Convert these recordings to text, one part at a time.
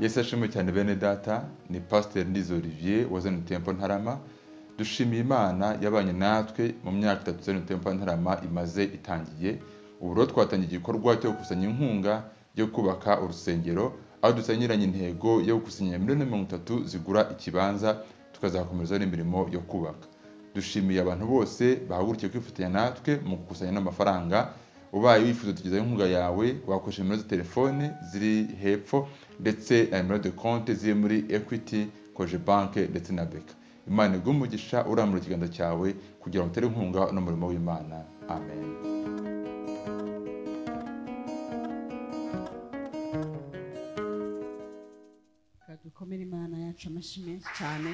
Yesu ashimwe cyane bene data, ni Pastor Ndizo Olivier wa Zion Temple Ntarama. Dushimiye Imana yabanye natwe mu myaka 3 Zion Temple Ntarama imaze itangiye. Ubu rero twatangiye igikorwa cyo gukusanya inkunga yo kubaka urusengero, aho dusanyiranye intego yo gukusanya miliyoni 30 zigura ikibanza tukazakomereza n'imirimo yo kubaka. Dushimiye abantu bose bahagurukiye kwifatanya natwe mu gukusanya n'amafaranga. Ubaye wifuza tugezaho inkunga yawe, wakoresha nimero za telefone ziri hepfo ndetse na nimero de compte ziri muri Equity, Koje Bank ndetse na Beka. Imana iguhe umugisha urambura ikiganza cyawe kugira ngo utere inkunga n'umurimo w'Imana. Amen. Dukomere Imana yacu amashyi menshi cyane.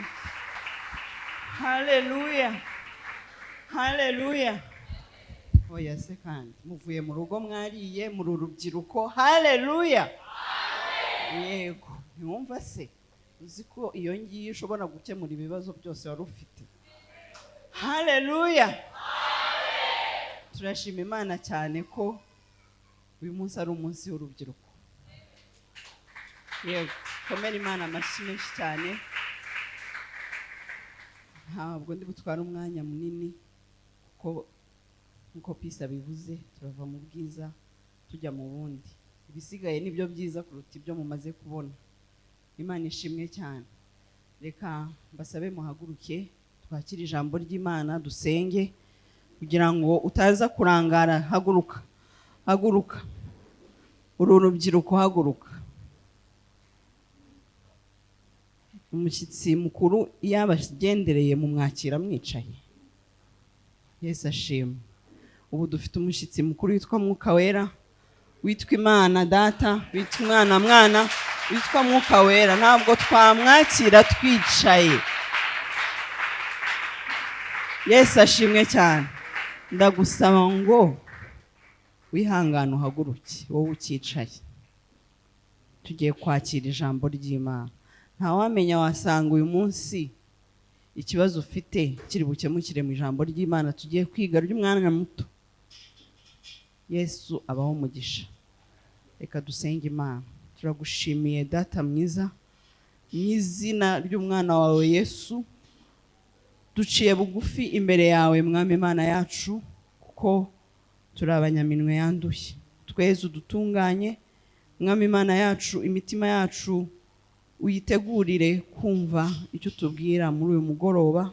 Haleluya, haleluya. Oya se kandi muvuye mu rugo mwariye muri urubyiruko. Haleluya, yego. Ntiwumva se uzi ko iyo ngiye ushobora gukemura ibibazo byose wari ufite? Haleluya. Turashima Imana cyane ko uyu munsi ari umunsi w'urubyiruko. Yego, komera Imana amashyi menshi cyane. Ntabwo ndi butwara umwanya munini kuko nkuko Pisa bivuze turava mu bwiza tujya mu bundi. Ibisigaye nibyo byiza kuruta ibyo mumaze kubona. Imana ishimwe cyane. Reka mbasabe muhaguruke twakire ijambo ry'Imana dusenge kugira ngo utaza kurangara. Haguruka, haguruka. Uru rubyiruko haguruka. Umushyitsi mukuru yabagendereye mu mwakira mwicaye. Yesu ashimwe. Ubu dufite umushyitsi mukuru witwa Mwuka Wera, witwa Imana Data, witwa Umwana Mwana, witwa Mwuka Wera. Ntabwo twamwakira twicaye. Yesu ashimwe cyane. Ndagusaba ngo wihangane uhaguruke wowe ukicaye. Tugiye kwakira ijambo ry'Imana. Ntawamenya wasanga uyu munsi ikibazo ufite kiri bukemukire mu ijambo ry'Imana tugiye kwiga ry'umwanya muto. Yesu abaho umugisha. Reka dusenge Imana. Turagushimiye Data mwiza, mu izina ry'umwana wawe Yesu. Duciye bugufi imbere yawe Mwami Imana yacu kuko turi abanyaminwe yanduye. Tweze udutunganye Mwami Imana yacu, imitima yacu uyitegurire kumva icyo tubwira muri uyu mugoroba.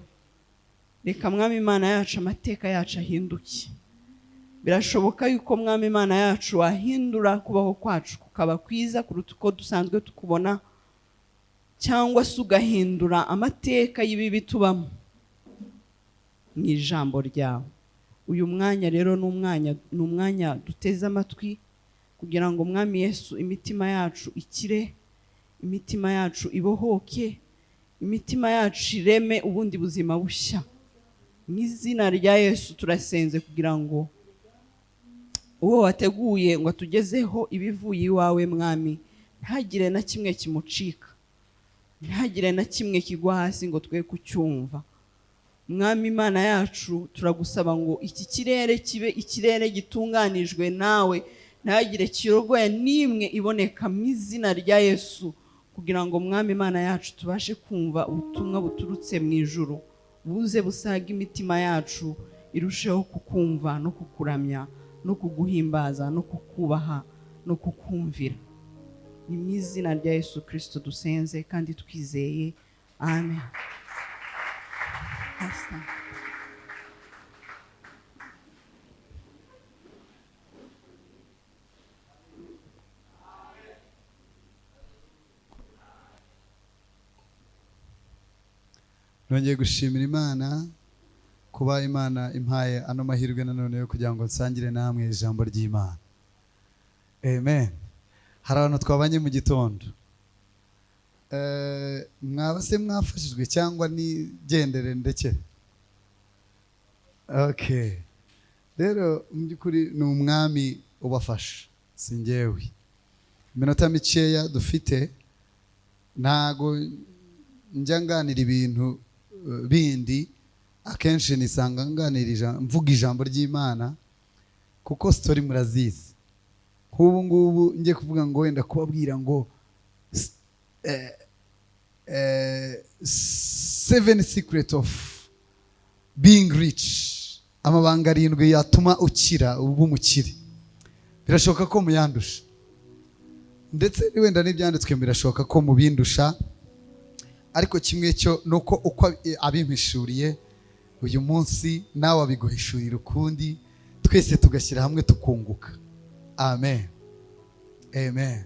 Reka Mwami Imana yacu amateka yacu ahinduke. Birashoboka yuko Mwami Imana yacu wahindura kubaho kwacu kukaba kwiza kuruta uko dusanzwe tukubona, cyangwa se ugahindura amateka y'ibibi tubamo mu ijambo ryawe. Uyu mwanya rero ni umwanya duteze amatwi kugira ngo Mwami Yesu imitima yacu ikire, imitima yacu ibohoke, imitima yacu ireme ubundi buzima bushya. Mu izina rya Yesu turasenze kugira ngo uwo wateguye ngo atugezeho ibivuye iwawe Mwami, ntagire na kimwe kimucika, ntagire na kimwe kigwa hasi ngo twe kucyumva. Mwami Imana yacu turagusaba ngo iki kirere kibe ikirere gitunganijwe nawe, ntagire kirogoya nimwe iboneka mu izina rya Yesu, kugira ngo Mwami Imana yacu tubashe kumva ubutumwa buturutse mu ijuru, buze busaga imitima yacu irusheho kukumva no kukuramya no kuguhimbaza no kukubaha no kukumvira. Ni mu izina rya Yesu Kristo dusenze kandi twizeye. Amen. Nongeye gushimira Imana kuba Imana impaye ano mahirwe nanone yo kugira ngo nsangire namwe ijambo ry'Imana. Amen. Hari abantu twabanye mu gitondo. Mwaba se mwafashijwe cyangwa ni gendere ndeke? Okay. Rero mbyukuri ni Umwami ubafasha, si njyewe. Iminota mikeya dufite ntago njya nganira ibintu bindi, akenshi nisanga nganirira mvuga ijambo ry'Imana kuko story murazizi. Nk'ubu ngubu ngiye kuvuga ngo wenda kubabwira ngo 7 secret of being rich, amabanga 7 yatuma ukira ubu mukire. Birashoboka ko muyandusha, ndetse wenda n'ibyanditswe birashoboka ko mubindusha, ariko kimwe cyo nuko uko abimpishuriye uyu munsi nawe abiguhishurira ukundi, twese tugashyira hamwe tukunguka. Amen, amen.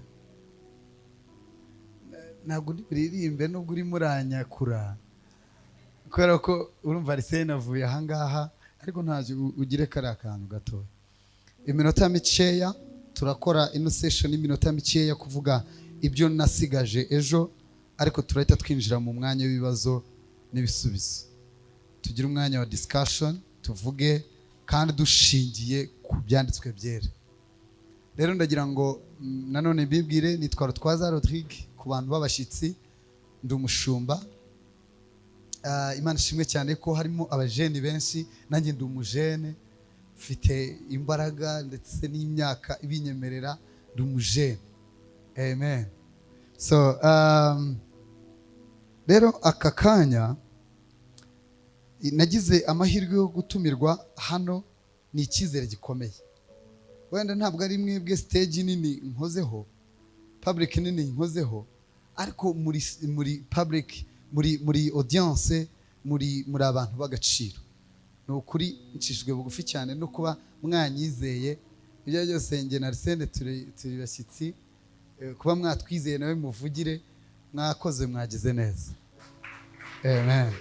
Ntabwo ndiririmbe nubwo uri muranyakura, kubera ko urumva Arsene avuye ahangaha, ariko ntaje ugire kari akantu gato. Iminota mikeya turakora ino session y'iminota mikeya kuvuga ibyo nasigaje ejo, ariko turahita twinjira mu mwanya w'ibibazo n'ibisubizo. Tugira umwanya wa discussion, tuvuge kandi dushingiye ku byanditswe byera. Rero ndagira ngo nanone bibwire, nitwa RUTWAZA Rodrigue ku bantu b'abashitsi, ndi umushumba. Imana ishimwe cyane ko harimo abajeni benshi, nanjye ndi umujene, mfite imbaraga ndetse n'imyaka ibinyemerera, ndi umujene. Amen. So rero aka kanya nagize amahirwe yo gutumirwa hano, ni icyizere gikomeye. Wenda ntabwo ari mwebwe stage nini nkozeho, public nini nkozeho, ariko muri public, muri audience, muri abantu b'agaciro. No kuri ncishwe bugufi cyane no kuba mwanyizeye. Ibyo byose nge na Arsene turi bashyitsi, kuba mwatwizeye nawe muvugire, mwakoze, mwagize neza. Amen.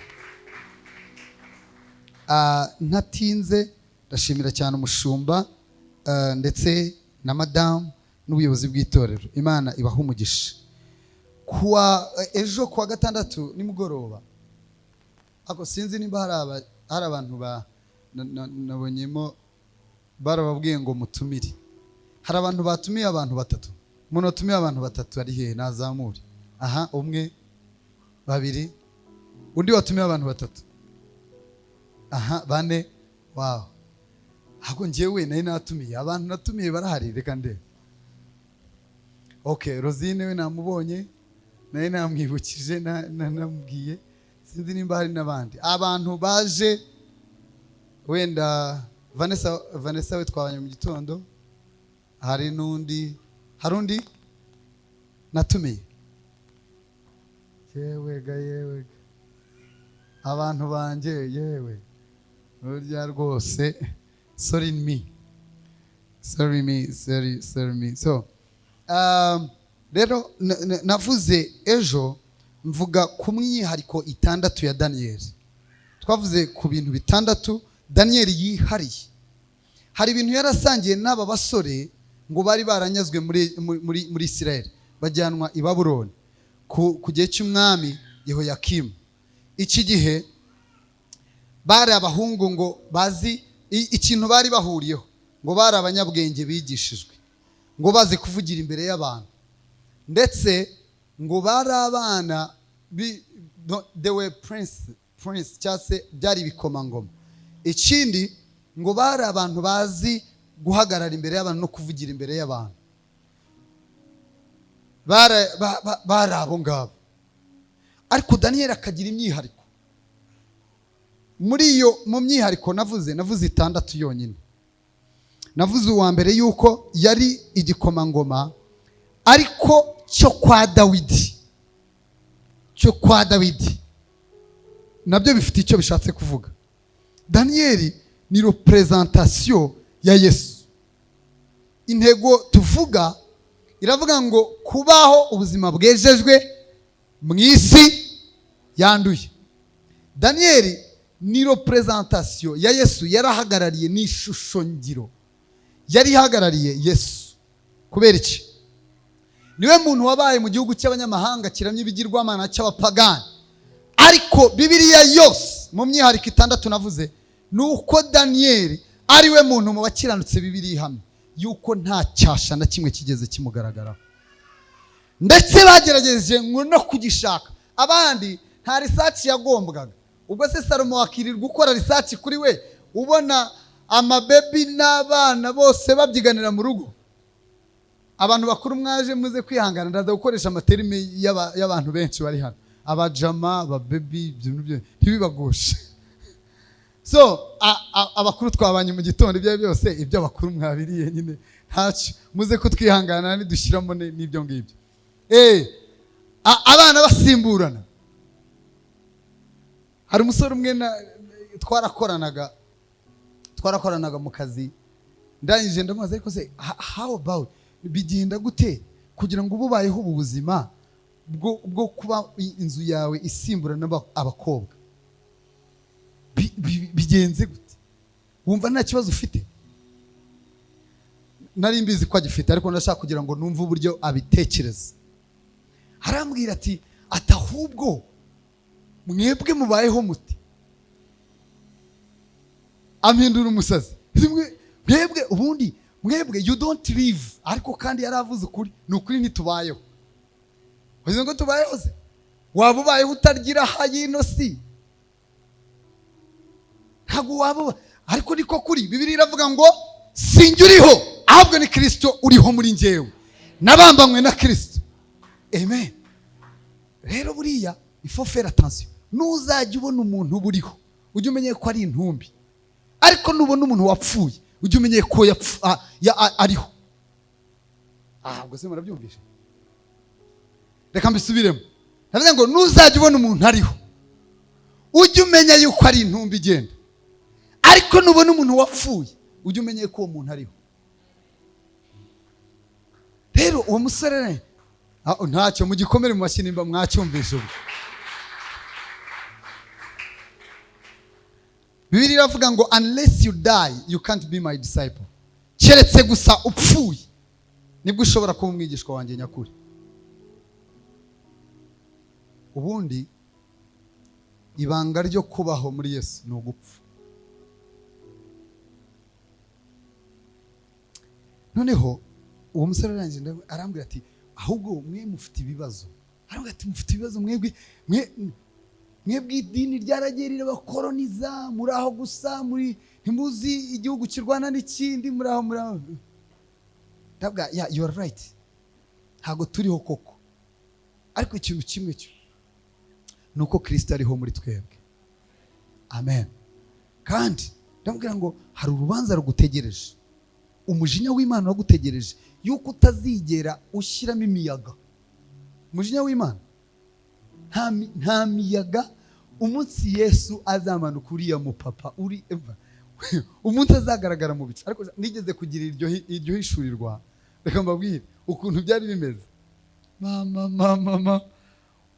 Ntatinze ndashimira cyane umushumba ndetse na madame n'ubuyobozi bw'itorero. Imana ibahe umugisha. Ejo kuwa gatandatu nimugoroba, ako sinzi nimba hari abantu nabonyemo barababwiye ngo mutumire. Hari abantu batumiye abantu 3. Umuntu watumiye abantu 3 ari he? Nazamure. Aha, 1 2. Undi watumiye abantu 3. Aha, 4. Wow. Hako njyewe nari natumiye abantu, natumiye barahari, reka nde. Okay, Rosine we namubonye, nari namwibukije, namubwiye. Sinzi nimba hari n'abandi abantu baje, wenda Vanessa we twabanye mu gitondo, hari n'undi, hari undi natumiye. Yewe abantu banje, yewe urya rwose, sorry me. So rero navuze ejo, mvuga ku myihariko 6 ya Danieli. Twavuze ku bintu 6 Danieli yihariye. Hari ibintu yarasangiye n'aba basore ngo bari baranyazwe muri Israel, bajyanwa i Babuloni ku gihe cy'umwami Yehoyakimu. Iki gihe bari abahungu ngo bazi ikintu bari bahuriyeho, ngo bari abanyabwenge bigishijwe, ngo bazi kuvugira imbere y'abantu, ndetse ngo bari abana they were prince cyase byari ibikomangoma. Ikindi ngo bari abantu bazi guhagarara imbere y'abantu no kuvugira imbere y'abantu, bari abo ngabo. Ariko Daniel akagira imyihariko. Mu myihariko navuze 6 yonyine. Navuze uwa mbere yuko yari igikomangoma, ariko cyo kwa Dawidi. Nabyo bifite icyo bishatse kuvuga. Daniel ni representation ya Yesu. Intego tuvuga iravuga ngo kubaho ubuzima bwejejwe mu isi yanduye. Daniel ni representation ya Yesu, yarahagarariye n'ishusho ngiro, yari hagarariye Yesu. Kubera iki? Niwe muntu wabaye mu gihugu cy'abanyamahanga kiramye ibigirwamana cy'abapagani. Ariko Bibiliya yose mu myihariko 6 navuze, nuko Daniel ari we muntu mu bakiranutse Bibiliya hamwe yuko nta cyasha na kimwe kigeze kimugaragaraho, ndetse bagerageje no kugishaka. Abandi nta research yagombwaga. Ubwo se Salomo wakirirwa gukora research kuri we, ubona amabebi n'abana bose babyiganira mu rugo. abantu bakuru mwaje muze kwihangana, ndaza gukoresha amaterime y'abantu benshi bari hano, abajama, ababebi, ibyo ntibibagushe. So abakuru twabanye mu gitondo, ibyo byose ibyo abakuru mwabiriye nyine ntacyo, muze kutwihangana nidushyiramo n'ibyo ngibyo. Abana basimburana. Hari umusore umwe twarakoranaga mu kazi, ndangije ndamubaza ariko se how about bigenda gute kugira ngo ububayeho ubu buzima bwo kuba inzu yawe isimburana abakobwa, bigenze gute? Wumva nta kibazo ufite? Nari mbizi ko agifite, ariko ndashaka kugira ngo numve uburyo abitekereza. Arambwira ati ahubwo mwebwe mubayeho muti? Ampindura umusazi. Mwebwe ubundi mwebwe you don't live, ariko kandi yaravuze ukuri, ni ukuri ntitubayeho. Uzi ngo tubayeho se? Waba ubayeho utagira hayino si? Ntabwo waba, ariko niko kuri. Bibiliya iravuga ngo sinjye uriho, ahubwo ni Kristo uriho muri njyewe, nabambanywe na Kristo. Amen. Rero buriya il faut faire attention. Nuzajya ubona umuntu buriho, ujye umenye ko ari intumbi, ariko nubona umuntu wapfuye ujye umenye ko ariho. Ubwo se murabyumvisha? Reka mbisubiremo. Ndavuga ngo nuzajya ubona umuntu ariho, ujye umenya yuko ari intumbi igenda, ariko nubona umuntu wapfuye ujye umenye ko uwo muntu ariho. Rero uwo musore ntacyo, mugikomere mu mashyi nimba mwacyumvisha ubu. Bibiliya iravuga ngo unless you die you can't be my disciple. Keretse gusa upfuye nibwo ushobora kuba umwigishwa wanjye nyakuri. Ubundi ibanga ryo kubaho muri Yesu ni ugupfa. Noneho uwo musore arambwira ati ahubwo mwe mufite ibibazo. Arambwira ati mufite ibibazo mwebwe idini ryaragiye rirabakoroniza, muri aho gusa, muri ntimuzi igihugu kirwana n'ikindi, muri aho. Ndabwa you are right, ntago turiho koko, ariko ikintu kimwe cyo nuko Kristo ariho muri twebwe. Amen. Kandi ndamubwira ngo hari urubanza rugutegereje, umujinya w'Imana wagutegereje, yuko utazigera ushyiramo imiyaga. Umujinya w'Imana nta miyaga. Umunsi Yesu azamanuka uriya mupapa uri eva, umunsi azagaragara mu bicu. Ariko nigeze kugira iryo hishurirwa, reka mbabwire ukuntu byari bimeze. Mama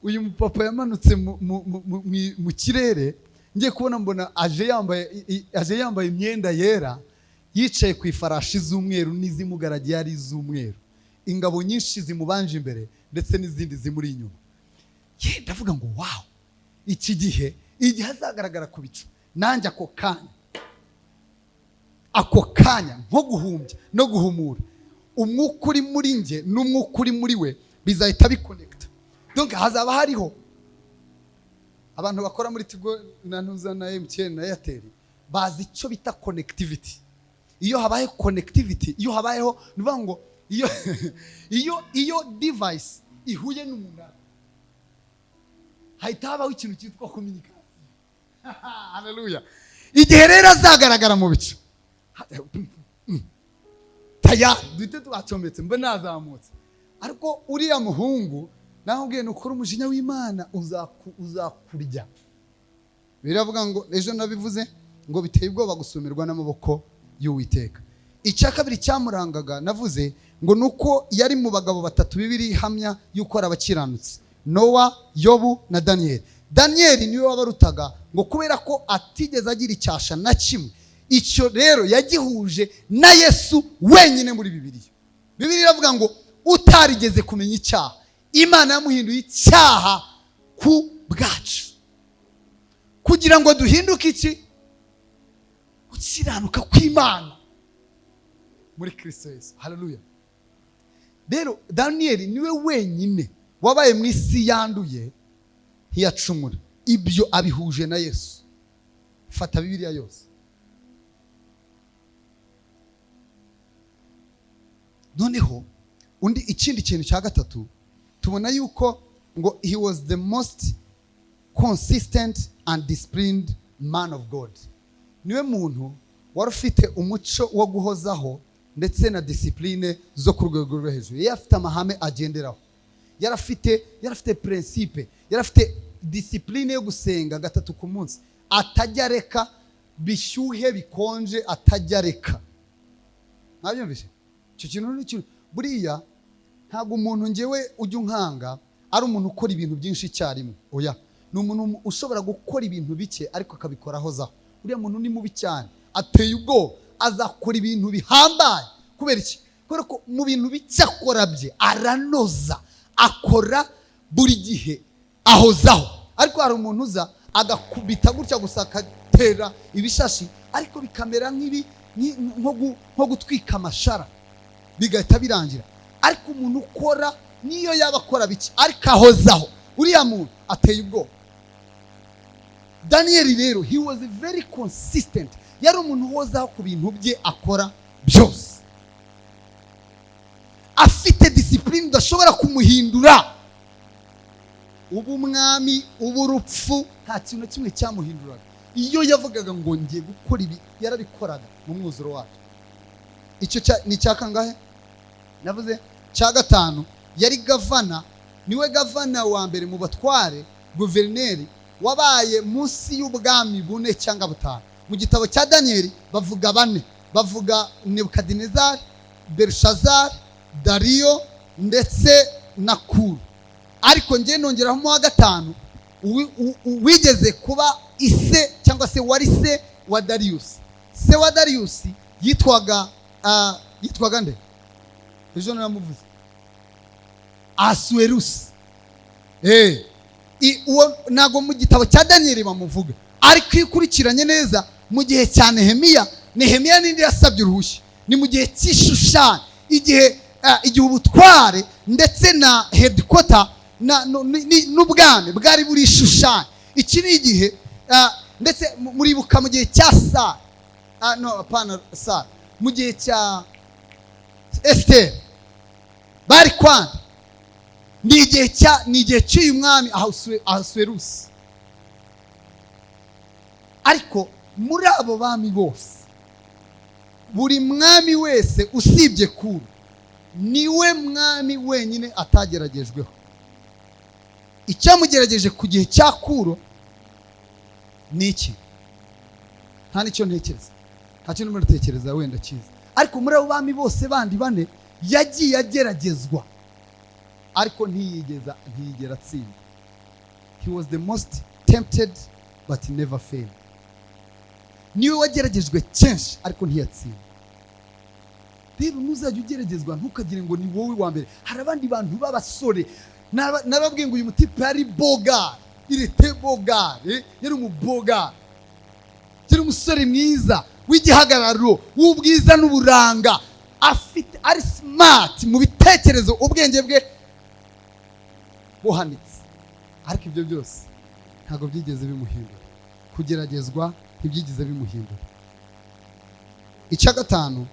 uyu mupapa yamanutse mu kirere, ngiye kubona mbona aje yambaye imyenda yera, yicaye ku ifarashi z'umweru n'izimugaragiye ari iz'umweru, ingabo nyinshi zimubanje imbere ndetse n'izindi zimuri inyuma. Ndavuga ngo wow, iki gihe igihe azagaragara ku bicu, nanjye ako kanya nko guhumbya no guhumura, umwuka uri muri nge n'umwuka uri muri we bizahita bikonekita. Donc hazaba hariho abantu bakora muri Tigo na Ntuza na MTN na Airtel, bazi icyo bita connectivity. Iyo habaye connectivity, iyo habayeho nivuga ngo iyo device ihuye n'umuntu, hahita habaho ikintu cyitwa communication. Haleluya. Igihe rero azagaragara mu bicu, duhite twacometse mbe nazamutse. Ariko uriya muhungu nahubwiye nukora umujinya w'Imana uzakurya. Biravuga ngo ejo nabivuze ngo biteye ubwoba gusumirwa n'amaboko y'Uwiteka. Icya kabiri cyamurangaga navuze ngo nuko yari mu bagabo batatu Bibiri hamya yuko ari abakiranutsi, Nowa, Yobu na Daniel. Daniel niwe wabarutaga ngo kubera ko atigeze agira icyasha na kimwe. Icyo rero yagihuje na Yesu wenyine muri Bibiliya. Bibiliya iravuga ngo utarigeze kumenya icyaha, Imana yamuhinduye icyaha ku bwacu, kugira ngo duhinduke iki? Gukiranuka kw'Imana muri Kristo Yesu. Haleluya. Rero Daniel niwe wenyine wabaye mu isi yanduye ntiyacumura. Ibyo abihuje na Yesu. Fata Bibiliya yose. Noneho undi ikindi kintu cya gatatu tubona yuko ngo he was the most consistent and disciplined man of God. Niwe muntu wari ufite umuco wo guhozaho ndetse na discipline zo ku rwego rwo hejuru. Yari afite amahame agenderaho, yari afite principe, yari afite discipline yo gusenga gatatu ku munsi, atajya reka bishyuhe bikonje, atajya reka. Nabyumvise icyo kintu n'icyo buriya ntabwo umuntu ngewe ujya unkanga ari umuntu ukora ibintu byinshi icyarimwe. Oya, ni umuntu ushobora gukora ibintu bike ariko akabikoraho zaho. Uriya muntu ni mubi cyane, ateye ubwoba, azakora ibintu bihambaye. Kubera iki? Kubera ko mu bintu bike akora bye aranoza, akora buri gihe ahozaho. Ariko hari umuntu uza agakubita gutya gusa akatera ibishashi ariko bikamera nk'ibi nko gutwika amashara bigahita birangira. Ariko umuntu ukora niyo yaba akora biki ariko ahozaho, uriya muntu ateye ubwoba. Daniel rero, he was very consistent. Yari umuntu uhozaho ku bintu bye akora byose, afite discipline udashobora kumuhindura. Umwami, urupfu, nta kintu na kimwe cyamuhinduraga. Iyo yavugaga ngo ngiye gukora ibi yarabikoraga mu mwuzuro wacu. Icyo ni cyakangahe? Navuze cya gatanu. Yari gavana, niwe gavana wa mbere mu batware, guverineri wabaye munsi y'ubwami bune cyangwa butanu. Mu gitabo cya Daniel bavuga bane, bavuga Nebukadinezari, Belshazar, Dariyo ndetse na Kuru. Ariko ngiye nongeraho mu wa gatanu wigeze kuba ise cyangwa se wari se wa Darius. Se wa Darius yitwaga nde? Ejo naramuvuze, Asuerus. Uwo nago mu gitabo cya Daniel bamuvuga, ariko ikurikiranye neza mu gihe cya Nehemiya nindi yasabye uruhushya. Ni mu gihe cy'Ishushani, igihe ubutware ndetse na headquarter n'ubwami bwari buri Ishushani. Iki ni igihe ndetse muribuka mu gihe cya Sara, mu gihe cya Esther bari kwanda, ni igihe cy'uyu mwami Ahasuerusi. Ariko muri abo bami bose, buri mwami wese usibye Kuru, niwe mwami wenyine atageragejweho. Icyamugerageje ku gihe cya Kuro ni iki? Nta nicyo ntekereza, nta kintu muratekereza wenda cyiza. Ariko muri abo bami bose bandi bane yagiye ageragezwa, ariko ntiyigera atsinda. He was the most tempted but he never failed. Niwe wageragejwe kenshi ariko ntiyatsinda. Rero ntuzajya ugeragezwa ntukagire ngo ni wowe wa mbere. Hari abandi bantu b'abasore narababwiye ngo uyu mutipe yari boga, irete boga, yari umuboga, yari umusore mwiza w'igihagararo, w'ubwiza n'uburanga, afite ari smart mu bitekerezo, ubwenge bwe buhanitse. Ariko ibyo byose ntabwo byigeze bimuhindura. Kugeragezwa ntibyigeze bimuhindura. Icya gatanu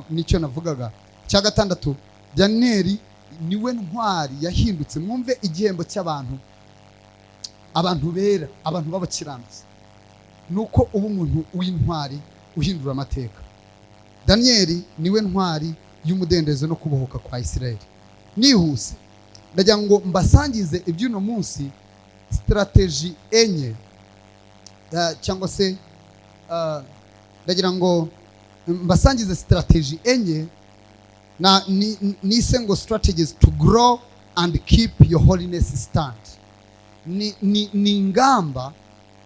nicyo navugaga. Icya gatandatu, Daniel niwe ntwari yahindutse. Mwumve igihembo cy'abantu, abantu bera, abantu b'abakiranutsi, nuko uba umuntu w'intwari uhindura amateka. Daniel niwe ntwari y'umudendezo no kubohoka kwa Isirayeli. Nihuse ndagira ngo mbasangize iby'uno munsi, strategy enye cyangwa se ndagira ngo mbasangize strategy enye na nise ngo strategies to grow and keep your holiness stand. Ni ingamba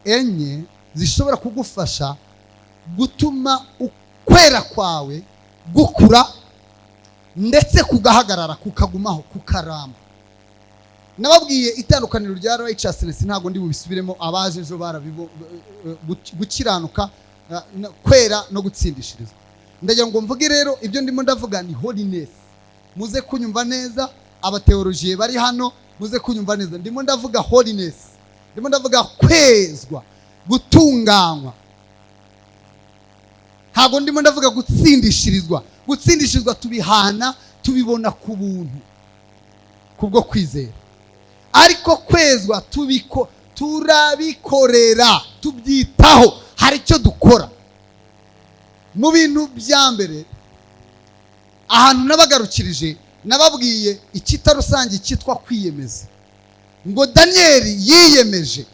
enye zishobora kugufasha gutuma ukwera kwawe gukura ndetse kugahagarara, kukagumaho, kukaramba. Nababwiye itandukaniro rya righteousness, ntago ndi bubisubiremo. Abaje ejo gukiranuka, kwera no gutsindishirizwa. Ndagira ngo mvuge rero ibyo ndimo ndavuga ni holiness. Muze kunyumva neza, abateologiye bari hano muze kunyumva neza. Ndimo ndavuga holiness, ndimo ndavuga kwezwa, gutunganywa. Ntago ndimo ndavuga gutsindishirizwa. gutsindishizwa tubihana tubibona ku buntu kubwo kwizera, ariko kwezwa turabikorera, tubyitaho, hari icyo dukora. Mu bintu bya mbere ahantu nabagarukirije nababwiye icyita rusange cyitwa kwiyemeza, ngo Danieli yiyemeje.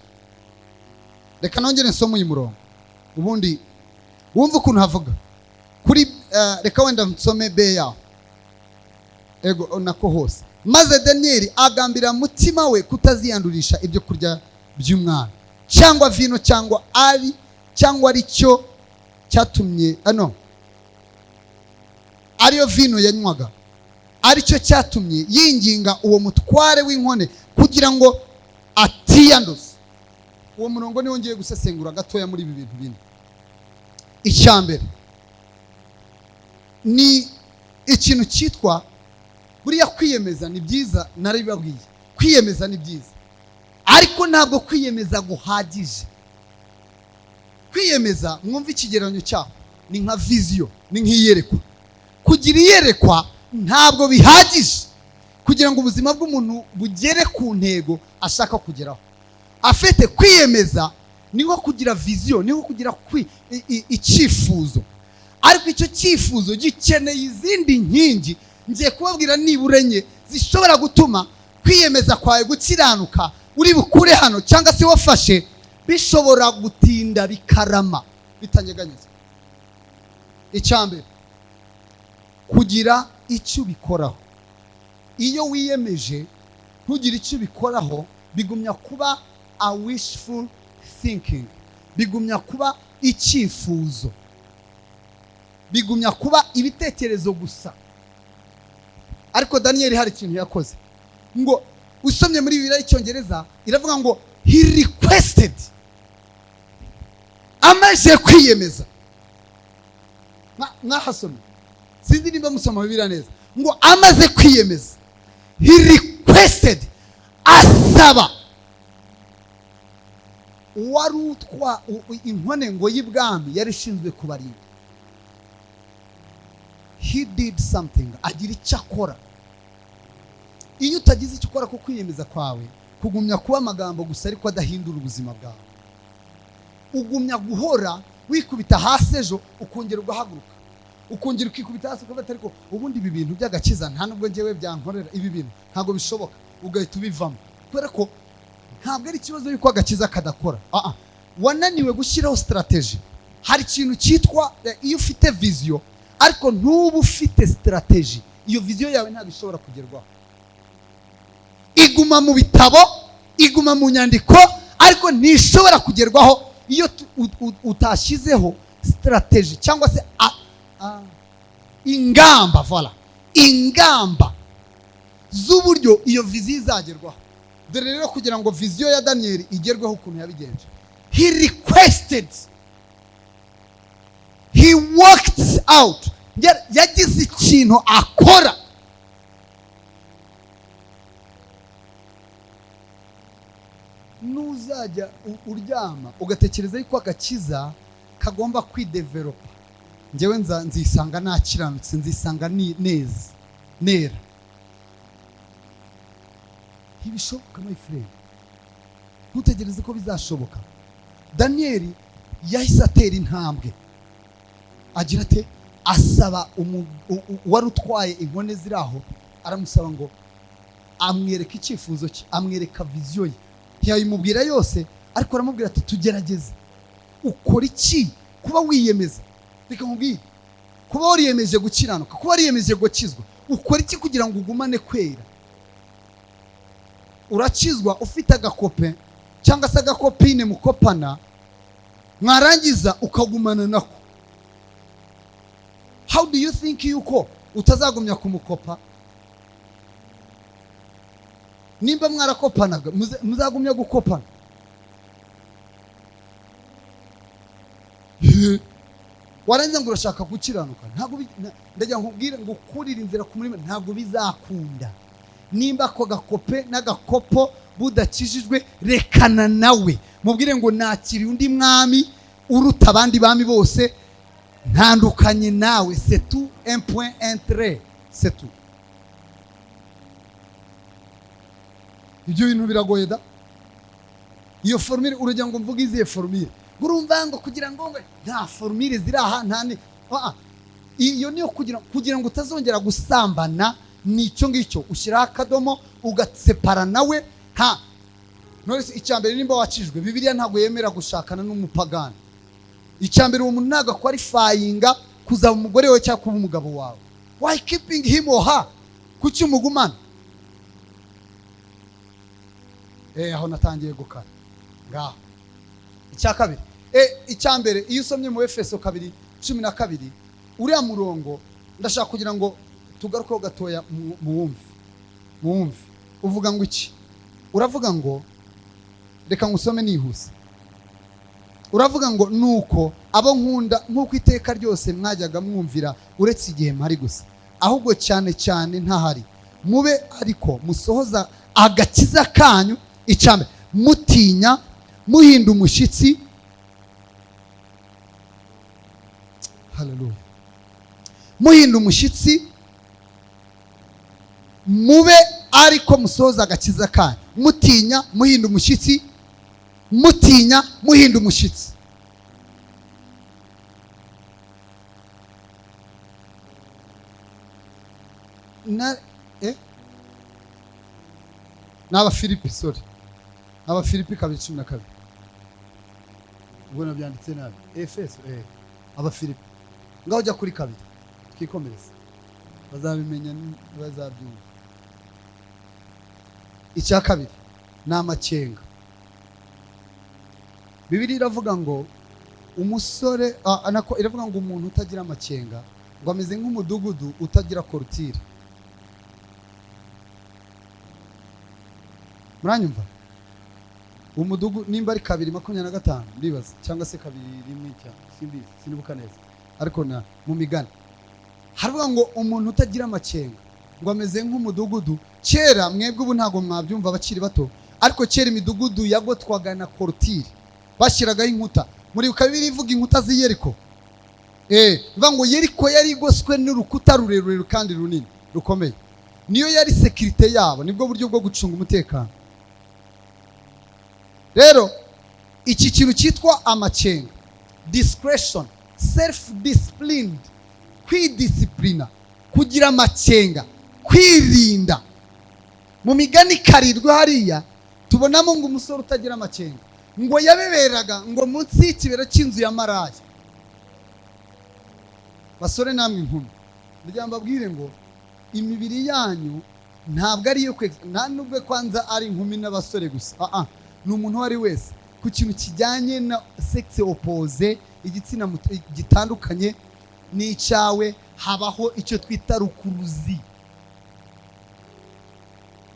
Reka nongere nsome uyu murongo ubundi wumva ukuntu havuga kuri reka wenda nsome B yaho ego nako hose. Maze Danieli agambira mutima we kutaziyandurisha ibyo kurya by'umwana cyangwa vino cyangwa ari cyo cyatumye ariyo vino yanywaga, ari cyo cyatumye yinginga uwo mutware w'inkone kugira ngo atiyanduza. Uwo murongo niwo ngiye gusesengura gatoya muri ibi bintu bine. Icyambere ni ikintu cyitwa buriya kwiyemeza ni byiza, naribabwiye kwiyemeza ni byiza, ariko ntabwo kwiyemeza guhagije. Kwiyemeza mwumva ikigereranyo cyaho ni nka viziyo, ni nk'iyerekwa. Kugira iyerekwa ntabwo bihagije kugira ngo ubuzima bw'umuntu bugere ku ntego ashaka kugeraho. Afite kwiyemeza ni nko kugira viziyo, ni nko kugira icyifuzo, ariko icyo cyifuzo gikeneye izindi nkingi. Ngiye kubabwira nibura enye zishobora gutuma kwiyemeza kwawe gukiranuka uri bukure hano cyangwa se wafashe bishobora gutinda bikarama bitanyeganyeza. Icyambere, kugira icyo bikoraho. Iyo wiyemeje ntugire icyo bikoraho, bigumya kuba a wishful thinking, bigumya kuba icyifuzo, bigumya kuba ibitekerezo gusa. Ariko Danieli hari ikintu yakoze, ngo usomye muri Bibiliya y'Icyongereza iravuga ngo he requested, amaze kwiyemeza. Mwahasomye, sinzi niba musoma Bibiliya neza, ngo amaze kwiyemeza, he requested, asaba. Warutwa inkone ngo y'ibwami yari ishinzwe kubarinda. He did something, agira icyo akora. Iyo utagize icyo ukora ku kwiyemeza kwawe, kugumya kuba amagambo gusa ariko adahindura ubuzima bwawe. Ugumya guhora wikubita hasi, ejo ukongera ugahaguruka, ukongera ukikubita hasi, ukavuga ariko ubundi ibi bintu by'agakiza nta nubwo ngewe byankorera, ibi bintu ntabwo bishoboka, ugahita ubivamo. Kubera ko ntabwo ari ikibazo yuko agakiza kadakora, wananiwe gushyiraho strategy. Hari ikintu cyitwa iyo ufite viziyo ariko ntuba ufite strategy, iyo viziyo yawe ntabwo ishobora kugerwaho. Iguma mu bitabo, iguma mu nyandiko, ariko ntishobora kugerwaho iyo utashyizeho strategy cyangwa se ingamba, voilà, ingamba z'uburyo iyo viziyo izagerwaho. Dore rero kugira ngo viziyo ya Danieli igerweho ukuntu yabigenje, he requested, he worked out, yagize ikintu akora. Nuzajya uryama ugatekereza yuko agakiza kagomba kwidevelopa, njyewe nzisanga nakiranutse, nzisanga nera, ntibishoboka my friend. Ntutegereze ko bizashoboka. Danieli yahise atera intambwe, agira ate, asaba wari utwaye inkone ziri aho, aramusaba ngo amwereke icyifuzo cye, amwereka viziyo ye. Ntiyayimubwira yose, ariko aramubwira ati tugerageze. Ukora iki kuba wiyemeza? Reka nkubwire, kuba wariyemeje gukiranuka, kuba wariyemeje gukizwa, ukora iki kugira ngo ugumane kwera? Urakizwa ufite agakope cyangwa se agakopine mukopana, mwarangiza ukagumana nako. How do you think yuko utazagumya kumukopa? Nimba mwarakopanaga muzagumya gukopana. Warangiza ngo urashaka gukiranuka, ntabwo ndajya nkubwire ngo kurira inzira ku murima ntabwo bizakunda. Nimba ako gakope n'agakopo budakijijwe, rekana nawe, mubwire ngo nakiri undi mwami uruta abandi bami bose, ntandukanye nawe, c'est tout, un point, un trait, c'est tout. Ibyo bintu biragoye da. Iyo formule urujya ngo mvuga iziye formule, urumva ngo kugira ngo nta formule ziri aha ntani. Iyo niyo kugira ngo utazongera gusambana, nicyo ngicyo ushyiraho akadomo ugatsepara nawe. None icyambere nimba wacishwe, Bibiliya ntabwo yemera gushakana n'umupagani. Icyambere uwo muntu ntago qualifyinga kuzaba umugore we cyangwa kuba umugabo wawe. Why keeping him or her? Kuki umugumana? Aho natangiye gukara ngaho. Icya kabiri, icyambere iyo usomye mu Efeso 2:12 uriya murongo ndashaka kugira ngo tugaruke gatoya muwumve. Uvuga ngo iki? Uravuga ngo reka ngusome nihuse. Uravuga ngo nuko abo nkunda nkuko iteka ryose mwajyaga mwumvira uretse igihe mpari gusa, ahubwo cyane cyane ntahari, mube ariko musohoza agakiza kanyu. Icambe mutinya, muhinda umushyitsi. Haleluya. Muhinda umushyitsi, mube ariko musohoza agakiza kanyu. Mutinya, muhinda umushyitsi. Mutinya, muhinda umushyitsi. N'aba Filipi, sorry. Aba Filipi 2:12. Ubwo nabyanditse nabi. Efeso, aba Filipi. Ngaho jya kuri 2. Twikomereze. Bazabimenya bazabyumva. Icya kabiri ni amakenga. Bibiliya iravuga ngo umusore anako iravuga ngo umuntu utagira amakenga ngo ameze nk'umudugudu utagira korutire. Muranyumva? Umudugudu nimba ari 2:25 ndibaza cyangwa se 2:1 sinibuka neza, ariko na mu migani haravuga ngo umuntu utagira amakenga ngo ameze nk'umudugudu. Kera mwebwe ubu ntago mwabyumva bakiri bato, ariko kera imidugudu yagotwaga na korutire, bashyiragaho inkuta. Muri Bibiliya ivuga inkuta z'i Yeriko. Bivuga ngo Yeriko yari igoswe n'urukuta rurerure kandi runini rukomeye. Niyo yari security yabo, nibwo buryo bwo gucunga umutekano. Rero iki kintu cyitwa amakenga, discretion, self disciplined, kwidisciplina, kugira amakenga, kwirinda. Mu migani 7 hariya tubonamo ngo umusore utagira amakenga ngo yabeberaga ngo munsi y'ikibero cy'inzu ya maraya. Basore namwe inkumi, mbabwire ngo imibiri yanyu ntabwo ari yo nta nubwo kwanza ari inkumi n'abasore gusa. Ni umuntu wari wese ku kintu kijyanye na sexe opposé, igitsina gitandukanye n'icyawe, habaho icyo twita rukuruzi.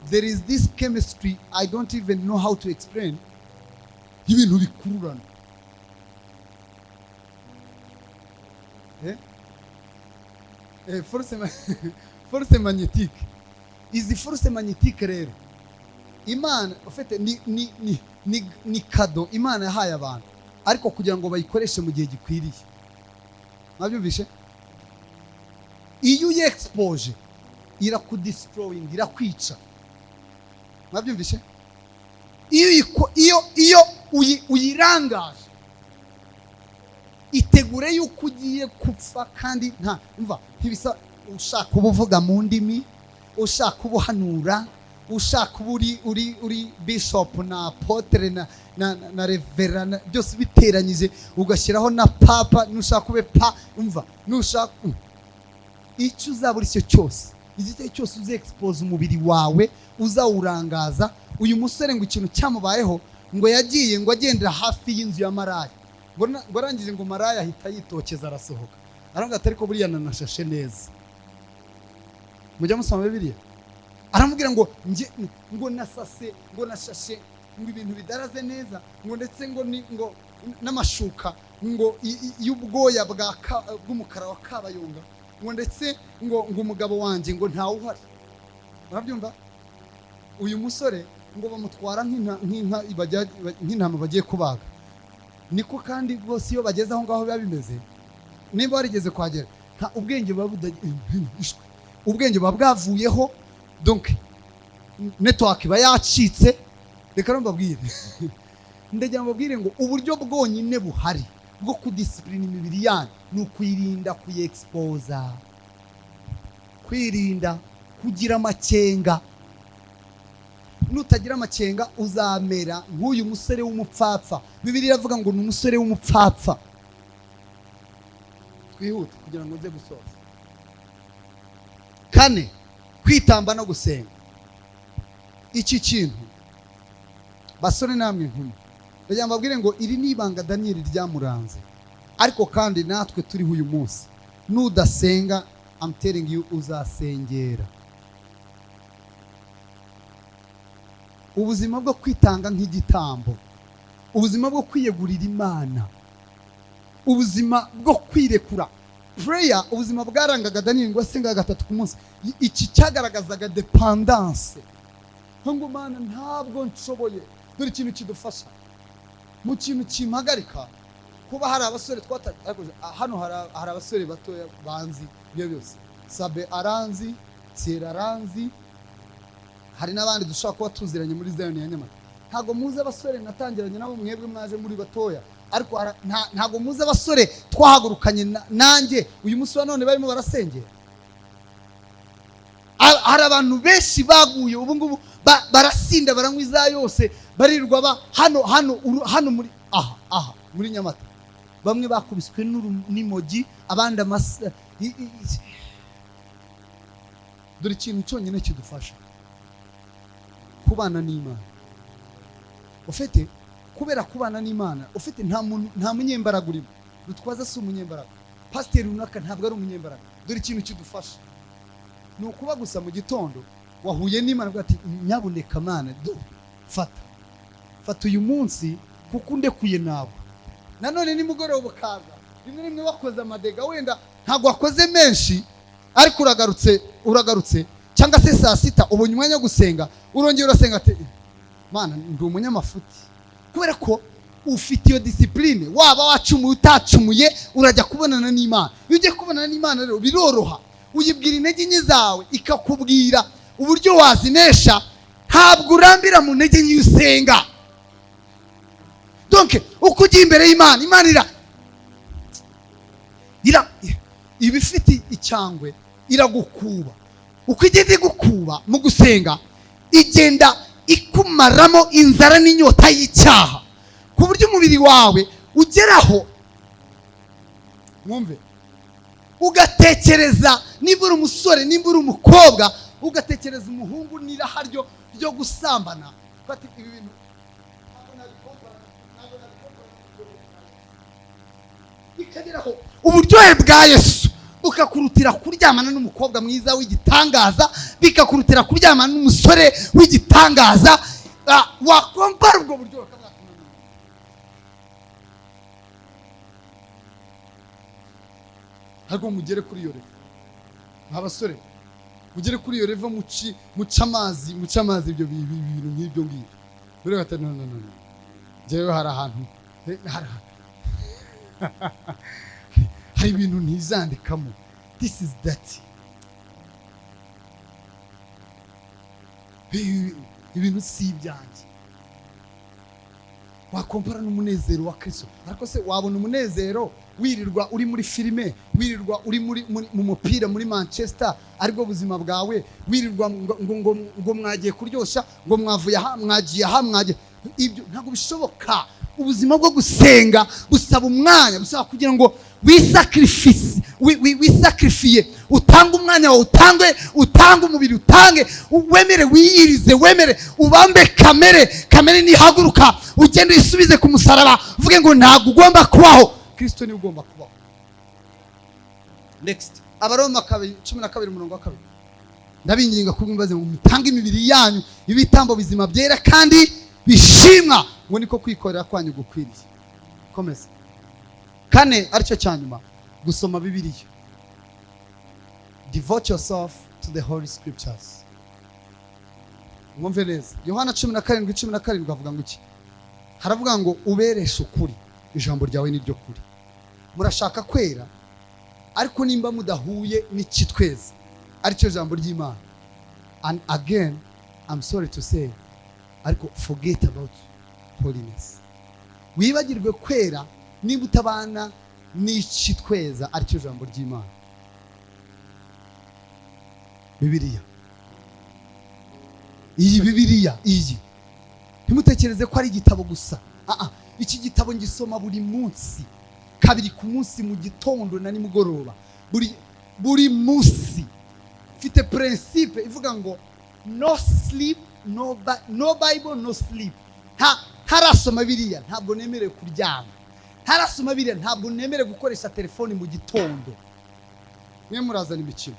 There is this chemistry I don't even know how to explain. Ibintu bikururana. Force magnétique. Izi force magnétique rero Imana ufite ni kado Imana yahaye abantu, ariko kugira ngo bayikoreshe mu gihe gikwiriye. Mwabyumvishe? Iyo uyexpose irakudestroying, irakwica. Mwabyumvishe? Iyo uyirangaje itegure yuko ugiye kupfa, kandi nta umva ntibisa ushaka ubuvuga mu ndimi, ushaka ubuhanura, ushaka uri bishop na apotre na reverend, byose biteranyije ugashyiraho na papa, nushaka ube umva nushaka icyo uzabura icyo cyose, igihe cyose uze expose umubiri wawe uzawurangaza. Uyu musore ngo ikintu cyamubayeho ngo yagiye ngo agendera hafi y'inzu ya maraya, ngo arangije ngo maraya ahita yitokeza arasohoka, aranga atari ko buriya nanashashe neza. Mujya musoma Bibiliya, aramubwira ngo ngo nasase, ngo nashashe, ngo ibintu bidaraze neza, ngo ndetse ngo n'amashuka ngo y'ubwoya bw'umukara wa kabayonga, ngo ndetse ngo umugabo wanjye ngo ntawe uhari. Murabyumva? Uyu musore ngo bamutwara nk'intama bagiye kubaga. Niko kandi bose iyo bageze aho ngaho biba bimeze. niba warigeze kuhagera nta ubwenge ubwenge buba bwavuyeho, donc network iba yacitse. Reka mbabwire ndagira ngo mbabwire ngo uburyo bwonyine buhari bwo kudiscipline imibiri yanyu ni ukwirinda kuyiexposa, kwirinda kugira amakenga. Nutagira amakenga uzamera nk'uyu musore w'umupfapfa. Bibiliya iravuga ngo ni umusore w'umupfapfa. Twihute kugira ngo nze gusoza. Kane, kwitamba no gusenga. Iki kintu basore namwe nkumi, ndagira mbabwire ngo iri ni ibanga Daniel ryamuranze, ariko kandi natwe turiho uyu munsi. Nudasenga, I'm telling you, uzasengera. Ubuzima bwo kwitanga nk'igitambo, ubuzima bwo kwiyegurira Imana, ubuzima bwo kwirekura. Prayer, ubuzima bwarangaga Daniel ngo asenga 3 ku munsi. Iki cyagaragazaga dependance. Ngo Mana ntabwo nshoboye. Dore ikintu kidufasha mu kintu kimpagarika kuba hari abasore hano hari abasore batoya banzi byo byose. Sabe aranzi, Sera aranzi, hari n'abandi dushaka kuba tuziranye muri Zion ya Nyamata. Ntago muze abasore natangiranye nabo, mwebwe mwaje muri batoya, ariko ntago muze abasore twahagurukanye nanjye uyu munsi wa none barimo barasengera. Hari abantu benshi baguye ubu ngubu barasinda baranywiza yose, barirwa hano muri muri Nyamata. Bamwe bakubiswe n'imogi, abandi amasa. Dore ikintu cyonyine kidufasha kubana n'Imana. Ufite kubera kubana n'Imana, ufite nta munyembaraga urimo. Rutwaza si umunyembaraga, pastor runaka ntabwo ari umunyembaraga. Dore ikintu kidufasha ni ukuba gusa mu gitondo wahuye n'Imana ati nyabuneka Mana, fata uyu munsi kuko ndekuye nawe. Nanone nimugoroba kaza rimwe wakoze amadega, wenda ntabwo wakoze menshi, ariko uragarutse cyangwa se saa sita ubonye umwanya gusenga, urongera urasenga ati Mana ndi umunyamafuti. Kubera ko ufite iyo discipline, waba wacumuye utacumuye urajya kubonana n'Imana. Iyo ugiye kubonana n'Imana rero biroroha, uyibwira intege nke zawe ikakubwira uburyo wazinesha. Ntabwo urambira mu ntege nke usenga. Donc uko ugiye imbere y'Imana, Imana ibifite icyangwe iragukuba. Uko igenda igukuba mu gusenga, igenda ikumaramo inzara n'inyota y'icyaha, ku buryo umubiri wawe ugeraho mwumve ugatekereza, niba uri umusore niba uri umukobwa, ugatekereza umuhungu n'iraha ryo gusambana. Fata ibi bintu bikageraho uburyohe bwa Yesu bukakurutira kuryamana n'umukobwa mwiza w'igitangaza, bikakurutira kuryamana n'umusore w'igitangaza. Wakompara ubwo buryo ntabwo mugere kuri iyo revo. Abasore mugere kuri iyo revo, muca amazi ibyo bintu nk'ibyo ngibyo. Bure batari no jewe hari ahantu hari ibintu ntizandikamo. This is that. Ibintu si ibyanjye. Wakompara n'umunezero wa Kristo. Ariko se wabona umunezero wirirwa uri muri filime, wirirwa uri mu mupira muri Manchester, ariko buzima bwawe wirirwa ngo mwagiye kuryosha, ngo mwavuye aha mwagiye aha mwagiye. Ibyo ntabwo bishoboka. Ubuzima bwo gusenga busaba umwanya, busaba kugira ngo wisacrifiye, utanga umwanya wawe, utange umubiri, wemere wiyirize, wemere ubambe kamere nihaguruka ugende uyisubize ku musaraba, uvuge ngo ntabwo ugomba kubaho, Kristo niwe ugomba kubaho. Next, Abaroma 12:2. Ndabinginga kubimbaze ngo mutange imibiri yanyu ibitambo bizima byera kandi bishimwa, ngo niko kwikorera kwanyu gukwiriye. Komeza. Kane aricyo cyanyuma, gusoma Bibiliya. Devote yourself to the Holy Scriptures. Mwumve neza, Yohana 17:17 avuga ngo iki? Haravuga ngo ubereshe ukuri, ijambo ryawe ni ryo kuri. Murashaka kwera, ariko nimba mudahuye n'ikitweza aricyo jambo ry'Imana. And again, I'm sorry to say, ariko forget about holiness. Wibagirwe kwera niba utabana n'ikitweza aricyo jambo ry'Imana. Bibiliya. Iyi Bibiliya iyi. Ntimutekereze ko ari igitabo gusa. Iki gitabo ngisoma buri munsi. Kabiri ku munsi mu gitondo na nimugoroba. Buri munsi. Mfite principe ivuga ngo no sleep, no Bible, no sleep. Harasoma Bibiliya ntabwo nemerewe kuryama. Harasoma Bibiliya ntabwo nemerewe gukoresha telefoni mu gitondo. Mwe murazana imikino.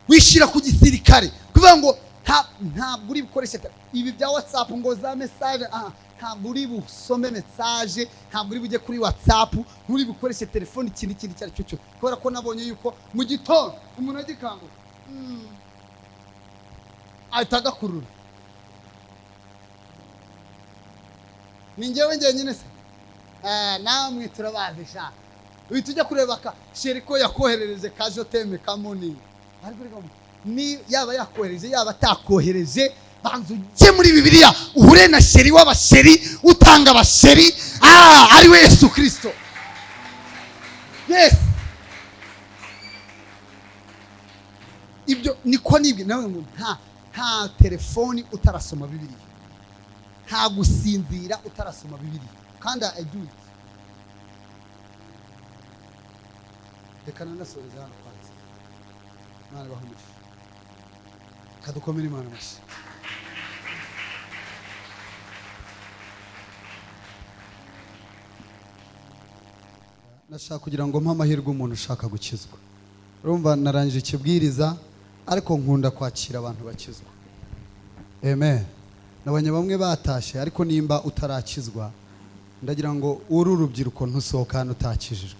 Wishira ku gisirikare kuvuga ngo ntabwo uri bukoresha ibi bya WhatsApp ngo za message, ntabwo uri busome message, ntabwo uri bujye kuri WhatsApp, nturi bukoreshe telefoni ikindi cyari cyo. Kubera ko nabonye yuko mu gitondo umuntu agikango atagakurura. Ni njyewe nyine se namwe turabazisha. Tujya kureba ka sheriko yakoherereje kajo teme kamoni. Ni yaba yakohereje yaba atakohereje, banzu ujye muri Bibiliya uhure na sheri w'abasheri, utanga abasheri ari we Yesu Kristo. Yes, ibyo niko nibwe nawe ngo nta telefoni utarasoma Bibiliya, nta gusinzira utarasoma Bibiliya. Kandi I do it. Reka nanasoreza hano kwanza. Imana ibahe umugisha. Kadukomere Imana amashyi. Nashaka kugira ngo mpa amahirwe umuntu ushaka gukizwa. Urumva narangije ikibwiriza ariko nkunda kwakira abantu bakizwa. Amen. Nabanye bamwe batashe ariko nimba utarakizwa ndagira ngo uru rubyiruko ntusohokane utakijijwe.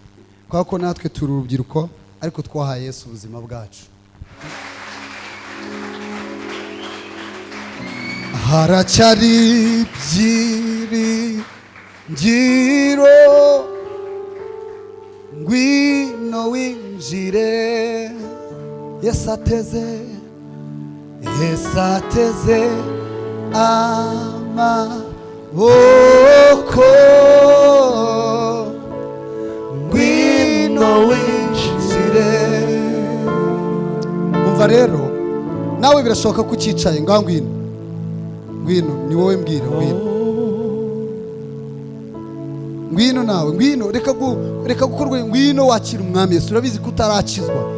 Kwa ko natwe turi urubyiruko ariko twahaye Yesu ubuzima bwacu. Haracari byiringiro ngwino winjire. Yesu ateze amaboko ngwino winjire. Umva rero nawe birashoboka ko ukicaye ngaho ngwino ni wowe mbwira ngwino nawe ngwino reka gukorwa ngwino wakira umwami Yesu. Urabizi ko utarakizwa,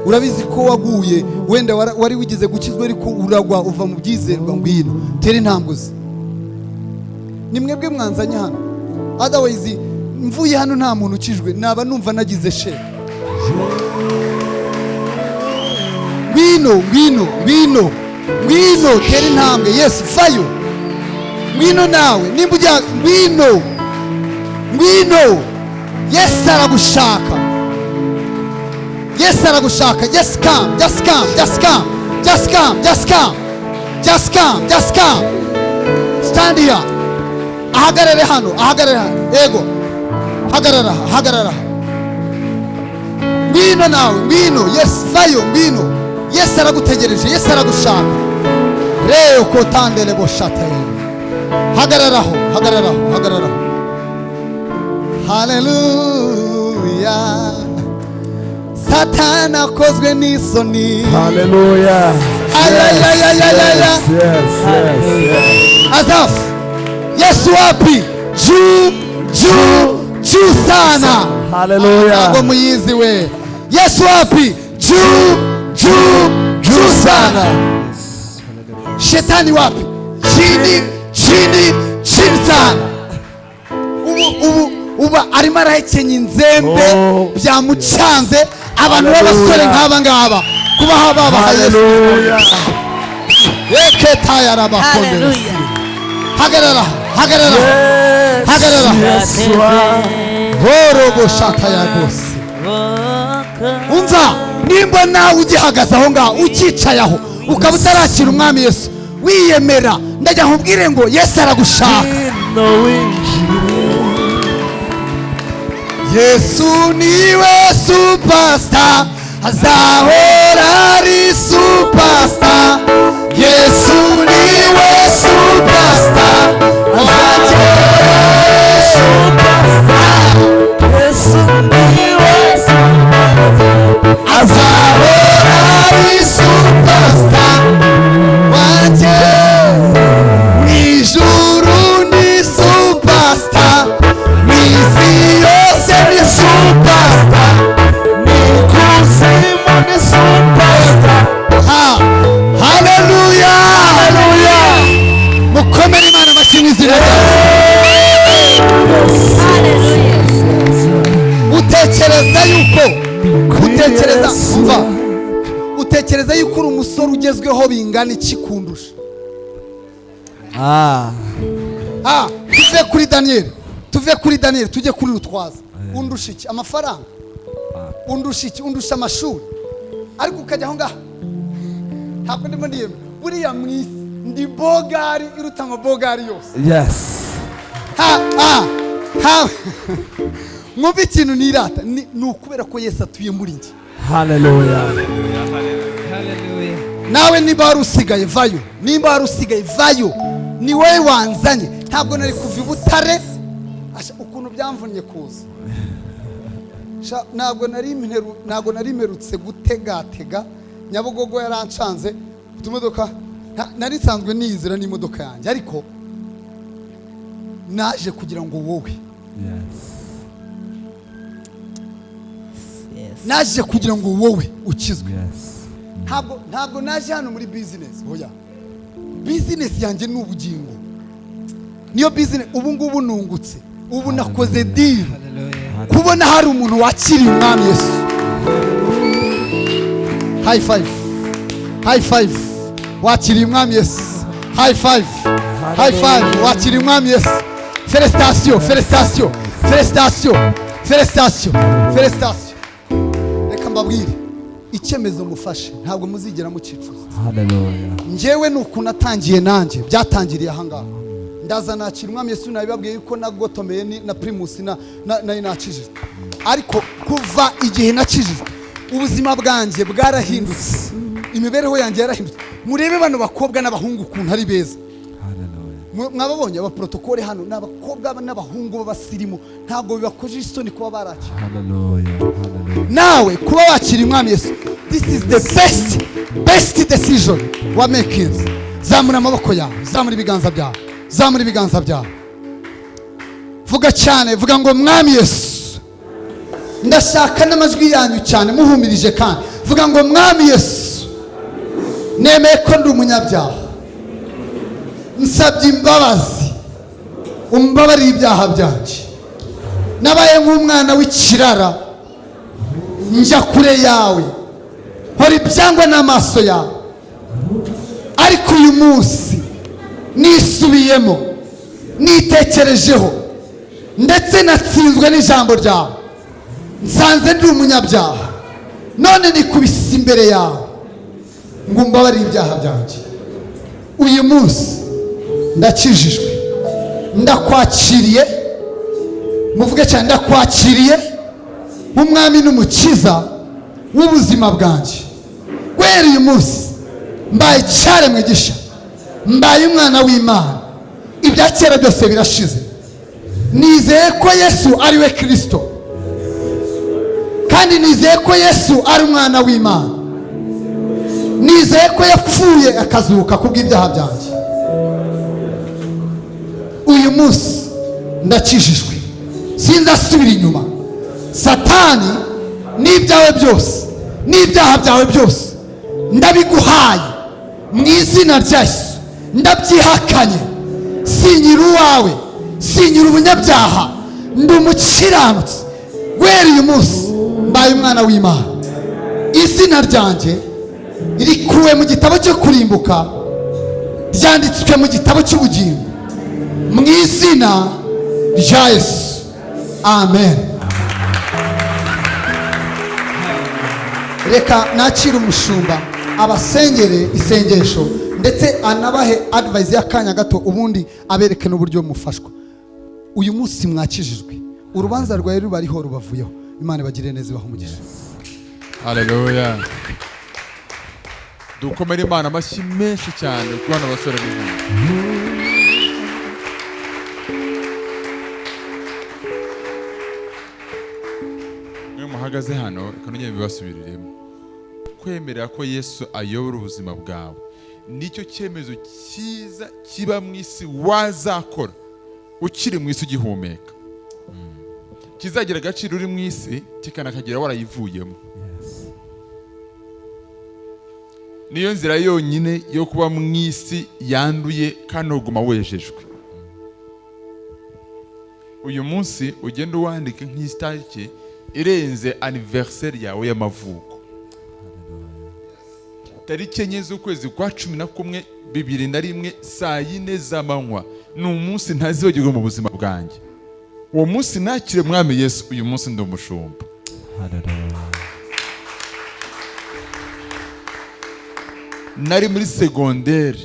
urabizi ko waguye, wenda wari wigize gukizwa ariko uragwa uva mu byizerwa. Ngwino tere intambuze. Ni mwebwe mwanzanye hano, otherwise mvuye hano nta muntu ukijwe naba numva nagize she. Ngwino tere intambwe. Yesu vayo. Ngwino nawe nimba ujya ngwino. Yesu aragushaka. Just come. Stand here. Ahagarare hano. Ego. Hagarara. Ngwino nawe. Yesu vayo. Yesu aragutegereje. Yesu aragushaka. Reo kotandele boshata. Hagararaho. Hallelujah. Satana kozwe n'isoni. Hallelujah. Yes. Azaf. Yesu wapi? Juu sana. Hallelujah. Ngo muyizi we. Yesu wapi? Juu sana. Shetani wapi? Chini sana. Uba arimo arahekenya inzembe byamucanze abantu b'abasore nk'aba ngaba kubaha babaha Yesu. Eketaya rabakonde. Hagarara. Horobo shaka ya bose. Umva nimba nawe ugihagaze aho ngaho ukicaye aho ukaba utarakira umwami Yesu wiyemera, ndajya nkubwire ngo Yesu aragushaka. Yesu niwe superstar, azahora ari superstar. Yesu niwe superstar, azahora ari superstar. Wanje mwijuru ni superstar, mwisi yose ni superstar, mikuzimu ni superstar. Haleluya, haleluya. Mukomere Imana amashyi mu izina ryayo. Utekereza yuko uri umusore ugezweho bingana iki kundusha? Tuve kuri Daniel tujye kuri Rutwaza. Undusha iki? Amafaranga? Undusha iki? Undusha amashuri? Ariko ukajya aho ngaha, ntabwo ndimo ndiyemera. Buriya mwisi ndi bogari iruta amabogari yose. Yes. Mwumva ikintu nirata ni ukubera ko Yesu atuye muri njye. Hallelujah. Nawe niba wari usigaye vayo, nimba wari usigaye vayo, ni wowe wanzanye. Ntabwo nari kuva i Butare, ukuntu byamvunnye kuza. Ntabwo nari mperutse gutegatega, Nyabugogo yarancanze, utumodoka nari nsanzwe nizira n'imodoka yanjye, ariko naje kugira ngo wowe. Naje kugira ngo wowe ukizwe. Ntabwo naje hano muri business. Oya, business yanjye ni ubugingo. Niyo business. Ubu ngubu nungutse, ubu nakoze deal kubona hari umuntu wakiriye Umwami Yesu. High five, high five. Wakiriye Umwami Yesu. High five, high five. Wakiriye Umwami Yesu. Félicitations, félicitations, félicitations, félicitations, félicitations. Reka mbabwire, icyemezo mufashe ntabwo muzigera mucicuza. Hallelujah. Njyewe nuko natangiye nanjye, byatangiriye aha ngaha. Ndaza nakira Umwami Yesu, nabibabwiye yuko nagotomeye na Primus na nakijije. Ariko kuva igihe nakijije, ubuzima bwanjye bwarahindutse. Imibereho yanjye yarahindutse. Murebe bano bakobwa n'abahungu ukuntu ari beza. Mwababonye abaprotokole hano n'abakobwa n'abahungu b'abasirimu, ntabwo bibakoje isoni kuba barakira. Nawe kuba wakira Umwami Yesu, this is the best decision wa making. Zamura amaboko yawe, zamura ibiganza byawe, zamura ibiganza byawe. Vuga cyane, vuga ngo Umwami Yesu, ndashaka n'amajwi yanyu cyane muhumirije kandi vuga ngo Umwami Yesu, nemeye ko ndi umunyabyaha, nsabye imbabazi, umbabarire ibyaha byanjye. Nabaye nk'umwana w'ikirara, njya kure yawe, nkora ibyangwa n'amaso yawe. Ariko uyu munsi nisubiyemo, nitekerejeho, ndetse natsinzwe n'ijambo ryawe. Nsanze ndi umunyabyaha, none nikubise imbere yawe ngo umbabarire ibyaha byanjye. Uyu munsi ndakijijwe, ndakwakiriye. Muvuge cyane, ndakwakiriye nk'Umwami n'Umukiza w'ubuzima bwanjye. Guhera uyu munsi mbaye icyaremwe gishya, mbaye umwana w'Imana. Ibya kera byose birashize. Nizeye ko Yesu ari we Kristo, kandi nizeye ko Yesu ari umwana w'Imana. Nizeye ko yapfuye akazuka kubw'ibyaha byanjye. Uyu munsi ndakijijwe, sinzasubira inyuma. Satani n'ibyawe byose, n'ibyaha byawe byose ndabiguhaye mu izina rya Yesu. Ndabyihakanye, sinyira uwawe, sinyira umunyabyaha, ndi umukiranutsi. Guhera uyu munsi mbaye umwana w'Imana. Izina ryanjye rikuwe mu gitabo cyo kurimbuka, ryanditswe mu gitabo cy'ubugingo, mu izina rya Yesu. Amen. Reka nakira umushumba abasengere isengesho, ndetse anabahe advice y'akanya gato, ubundi abereke n'uburyo mufashwa. Uyu munsi mwakijijwe, urubanza rwawe rubariho rubavuyeho. Imana bagire neza ibahe umugisha. Haleluya. Dukomere Imana amashyi menshi cyane ku bana basore n'inkumi. Mwe muhagaze hano kanongeye bibasubiriremo. Kwemerera ko Yesu ayobora ubuzima bwawe nicyo cyemezo cyiza kiba mu isi wazakora ukiri mu isi ugihumeka. Kizagira agaciro uri mu isi kikanakagira warayivuyemo. Niyo nzira yonyine yo kuba mu isi yanduye kandi uguma wejejwe. Uyu munsi ugenda wandika nk'istariki irenze anniversaire yawe y'amavuko. Tariki enye z'ukwezi kwa 11 2001 saa 4 z'amanywa ni umunsi ntazibagirwa mu buzima bwanjye. Uwo munsi nakire Mwami Yesu, uyu munsi ndi umushumba. Nari muri secondaire,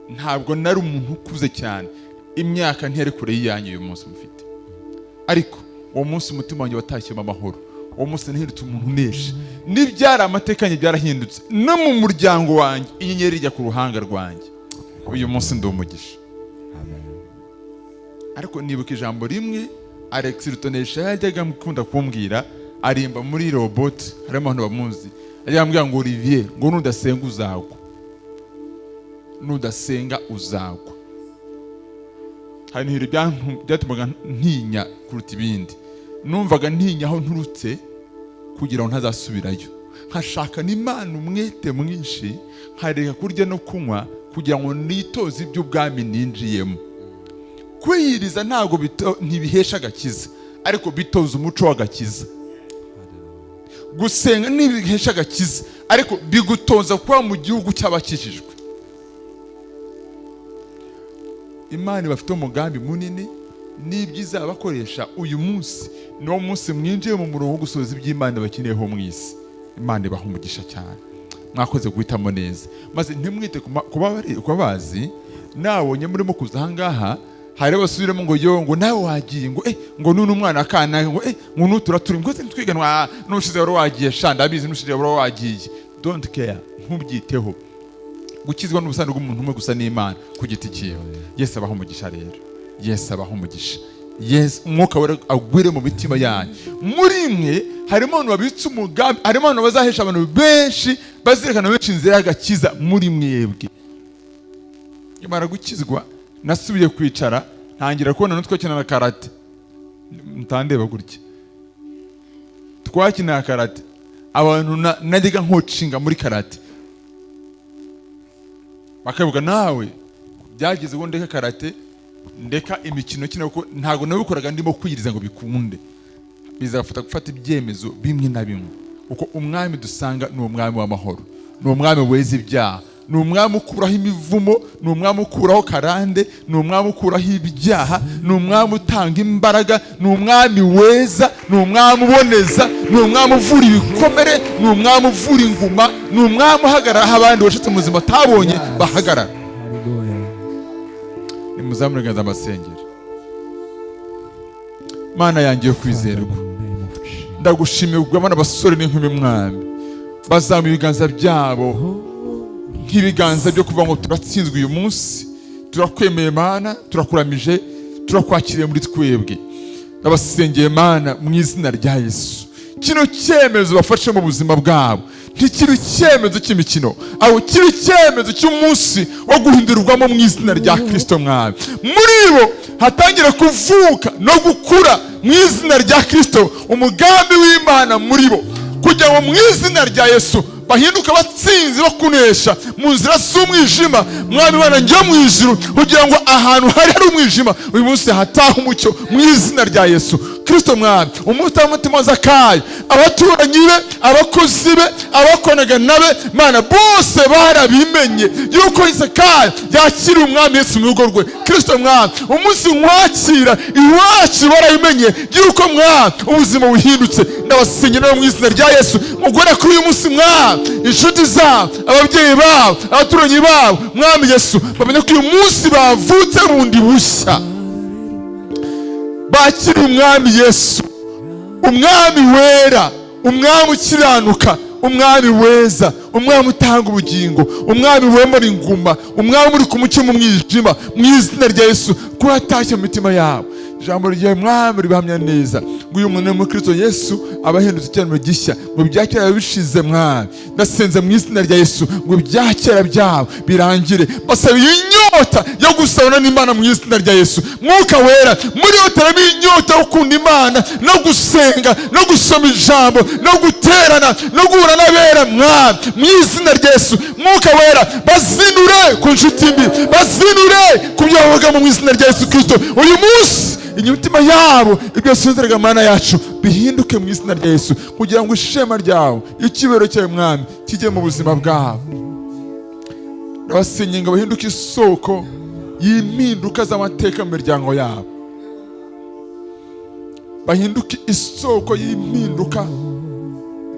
ntabwo nari umuntu ukuze cyane, imyaka ntiyari kure yanyu uyu munsi mufite. Ariko uwo munsi umutima wanjye watashyemo amahoro. Uwo munsi nahindutse umuntu unesha. N'ibyari amatekanye byarahindutse. No mu muryango wanjye inyenyeri ijya ku ruhanga rwanjye. Uyu munsi ndi umugisha. Ariko nibuka ijambo rimwe Alex Rutonesha yajyaga mukunda kumbwira, arimba muri robot, harimo abantu bamuzi. Yambwira ngo Olivier, ngo nudasenga uzagwa. Nudasenga uzagwa. Hari ibintu byatumaga ntinya kuruta ibindi. Numvaga ntinya aho nturutse kugira ngo ntazasubirayo. Nkashaka n'Imana umwete mwinshi, nkareka kurya no kunywa kugira ngo nitoze iby'ubwami ninjiyemo. Kwiyiriza ntabwo ntibihesha agakiza, ariko bitoza umuco w'agakiza. Gusenga ntibihesha agakiza, ariko bigutoza kuba mu gihugu cy'abakijijwe. Imana bafite umugambi munini n'ibyiza bakoresha. Uyu munsi no munsi mwinjiye mu murongo wo gusoza iby'Imana bakineyeho mu isi. Imana ibahe umugisha cyane. Mwakoze guhitamo neza, maze ntimwite kuba bazi nabonye murimo kuza ahangaha. Hari basubiramo ngo yo ngo nawe wagiye ngo none umwana akana ngo nutura turi ngo twiganwa nushize wari wagiye shanda abizi nushize wari wagiye. Don't care, ntubyiteho. Gukizwa n'ubusano bw'umuntu umwe gusa n'Imana ku giti cyiwe. Yesu abaho umugisha rero. Yesu abaho umugisha. Yes, umwuka wera agwire mu mitima yanyu. Muri mwe harimo abantu babitse umugambi, harimo abantu bazahesha abantu benshi, bazerekana benshi inzira y'agakiza muri mwebwe. Imana gukizwa nasubiye kwicara ntangira kubona n'utwakina na karate. Mutandeba gutya. Twakina karate. Abantu najyaga nkocinga muri karate. Bakavuga nawe byageze ngo ndeka karate, ndeka imikino kino kuko ntago nabikoraga ndimo kwiyiriza ngo bikunde. Bizafata gufata ibyemezo bimwe na bimwe. Uko umwami dusanga ni umwami w'amahoro. Ni umwami weza ibyaha. Ni umwami ukuraho imivumo, ni umwami ukuraho karande, ni umwami ukuraho ibyaha, ni umwami utanga imbaraga, ni umwami weza, ni umwami uboneza, ni umwami uvura ibikomere, ni umwami uvura inguma, ni umwami uhagarara aho abandi bashitse mu buzima atabonye bahagarara. Nimuzamure ganza amasengero. Mana yanjye yo kwizerwa, ndagushimiye kubw'abana basore n'inkumi Mwami bazamuye ibiganza byabo nk'ibiganza byo kuvuga ngo turatsinzwe uyu munsi, turakwemeye Mana, turakuramije, turakwakiriye muri twebwe. Ndabasengeye Mana mu izina rya Yesu, kino cyemezo bafashe mu buzima bwabo ntikiri icyemezo cy'imikino, aho kiri icyemezo cy'umunsi wo guhindurirwamo mu izina rya Kristo Mwami. Muri bo hatangira kuvuka no gukura mu izina rya Kristo umugambi w'Imana muri bo, kugira ngo mu izina rya Yesu bahinduka batsinzi bo kunesha mu nzira z'umwijima. Mwami Mana njye mu ijuru kugira ngo ahantu hari umwijima uyu munsi hataha umucyo mu izina rya Yesu Kristo. Mwami umutima wa Zakayo, abaturanyi be, abakozi be, abakonaga nabe Mana bose barabimenye yuko Zakayo yakira umwami Yesu mu rugo rwe. Kristo Mwami umunsi nkwakira iwacu barabimenye yuko Mwami ubuzima buhindutse. Ndabasengera mu izina rya Yesu mugore kuri uyu munsi Mwami, inshuti zabo, ababyeyi babo, abaturanyi babo Mwami Yesu bamenye ko uyu munsi bavutse bundi bushya, bakire umwami Yesu, umwami wera, umwami ukiranuka, umwami weza, umwami utanga ubugingo, umwami wemura inguma, umwami uri ku mucyo mu mwijima, mu izina rya Yesu, ko yatashye mu mitima yabo. Ijambo ryawe mwami ribahamya neza ngo uyu muntu muri Kristo Yesu abahindutse icyaremwe gishya, ngo ibyakera bishize mwami. Ndasenze mu izina rya Yesu ngo ibyakera byabo birangire, basaba inyota yo gusabana n'Imana mu izina rya Yesu. Mwuka wera muri bo taramo inyota yo gukunda Imana no gusenga no gusoma ijambo no guterana no guhura n'abera mwami mu izina rya Yesu. Mwuka wera bazinure ku nshuti mbi, bazinure ku byo bavuga mu izina rya Yesu Kristo. Uyu munsi imitima yabo ibyo suzeraga Mana yacu bihinduke mu izina rya Yesu, kugira ngo ishema ryawe, ikibero cyawe mwami kijye mu buzima bwabo. Ndabasenye ngo bahinduke isoko y'impinduka z'amateka mu miryango yabo, bahinduke isoko y'impinduka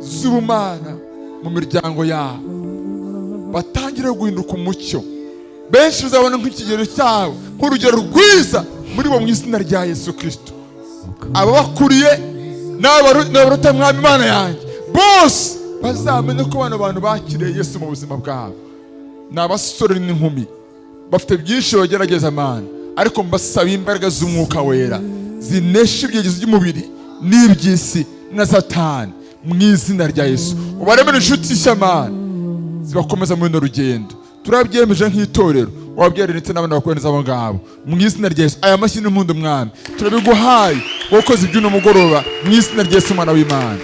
z'ubumana mu miryango yabo, batangire guhinduka umucyo. Benshi uzabona nk'ikigero cyabo nk'urugero rwiza muri bo mu izina rya Yesu Kristo. Ababakuriye n'abaruta mwami Imana yanjye bose bazamenye ko bano bantu bakiriye Yesu mu buzima bwabo. Ni abasore n'inkumi bafite byinshi bagerageza Mana, ariko mbasaba imbaraga z'umwuka wera zinesha ibyegezo by'umubiri n'iby'isi na Satani mu izina rya Yesu. Ubaremere inshuti nshya Mana zibakomeza muri runo rugendo. Turabyemeje nk'itorero, wabyere ndetse n'abana bakohereza abo ngabo mu izina rya Yesu. Aya mashyi n'impundu mwami turabiguhaye, wakoze iby'uno mugoroba mu izina rya Yesu Mwana w'Imana,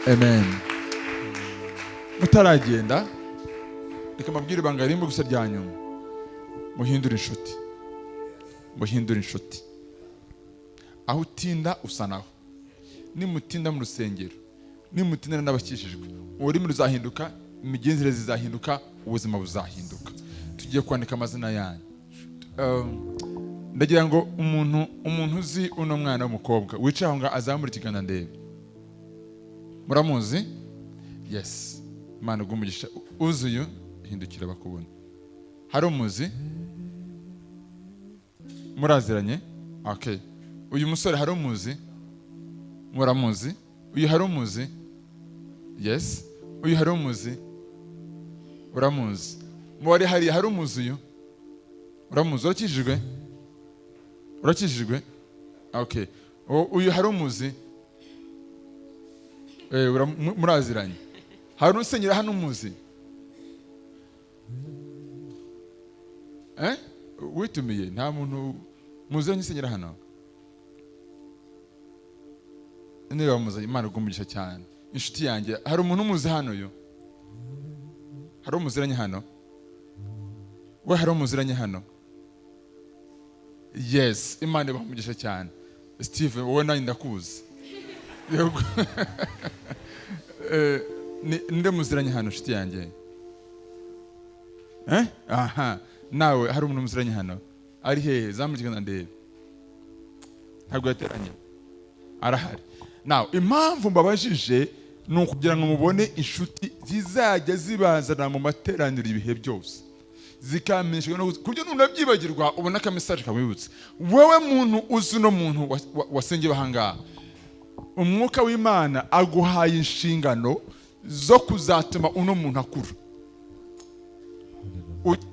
amen. Mutaragenda reka mabwire ibanga rimwe gusa rya nyuma: muhindure inshuti, muhindure inshuti. Aho utinda usa naho. Nimutinda mu rusengero, nimutinda n'abakishijwe, ururimi ruzahinduka, imigenzereze izahinduka, ubuzima buzahinduka. Tugiye kwandika amazina yanyu. Ndagira ngo umuntu uzi uno mwana w'umukobwa wicaye aho ngaho azamura ikiganza ndebe. Muramuzi? Yes. Imana umugisha. Uzi uyu hindukira bakubona. Hari umuzi? Muraziranye? Okay. Uyu musore hari umuzi? Muramuzi? Uyu hari umuzi? Yes. Uyu hari umuzi? Uramuzi? Muwari hari umuzi uyu? Uramuzi? Urakijijwe? Urakijijwe? Okay. Uyu hari umuzi? Muraziranye? Hari usenyera hano umuzi? Witumiye nta muntu muzanye usenyera hano? Niba muzanye Imana umugisha cyane. Inshuti yanjye hari umuntu umuzi hano yo? Hari umuziranye hano? We hari umuziranye hano? Yes, Imana ibamugisha cyane. Steve wowe nani ndakuzi. Ninde muziranye hano inshuti yanjye? Aha, nawe hari umuntu muziranye hano? Ari hehe? Zamurikana ndebe. Ntabwo yateranye. Arahari. Now, impamvu mbabajije ni ukugira ngo mubone inshuti zizajya zibazana mu materaniro ibihe byose, zikamenyeshwa no kubyo nunabyibagirwa ubona ka message kamwibutse. Wewe muntu uzi no muntu wasengeye ahangaha, umwuka w'Imana aguhaye inshingano zo kuzatuma uno muntu akura.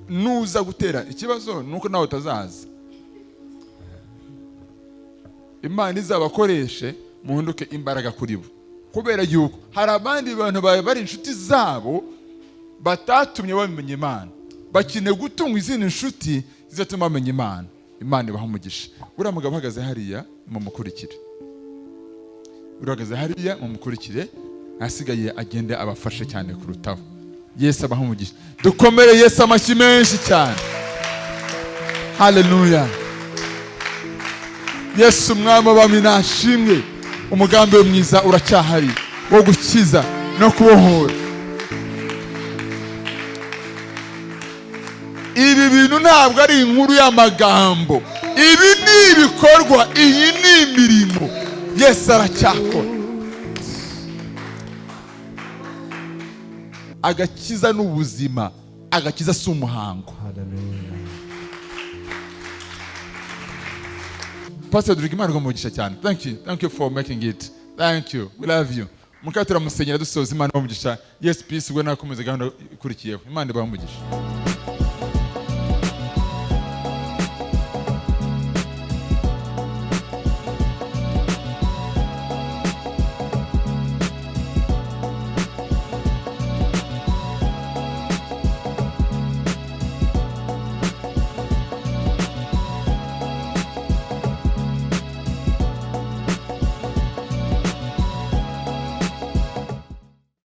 Nuza gutera ikibazo nuko nawe utazaza. Imana izabakoreshe muhinduke imbaraga kuri bo, kubera yuko hari abandi bantu bari inshuti zabo batatumye bamenya Imana, bakeneye gutunga izindi inshuti zizatuma bamenya Imana. Imana ibahe umugisha. Uriya mugabo uhagaze hariya mumukurikire, urahagaze hariya mumukurikire, asigaye agende abafashe cyane kurutaho. Yesu abahe umugisha. Dukomere Yesu amashyi menshi cyane. Haleluya. Yesu Mwami w'abami nashimwe. Umugambi we mwiza uracyahari wo gukiza no kubohora. Ibi bintu ntabwo ari inkuru y'amagambo, ibi ni ibikorwa, iyi ni imirimo. Yesu aracyakora. Agakiza n'ubuzima, agakiza si umuhango. Pastor Rodrigue, Imana umugisha cyane. Thank you for making it. Thank you, we love you. Mukaba turamusenyera dusoza, Imana umugisha. Yes, peace, we nakomeza gahunda ikurikiyeho. Imana ibahe umugisha.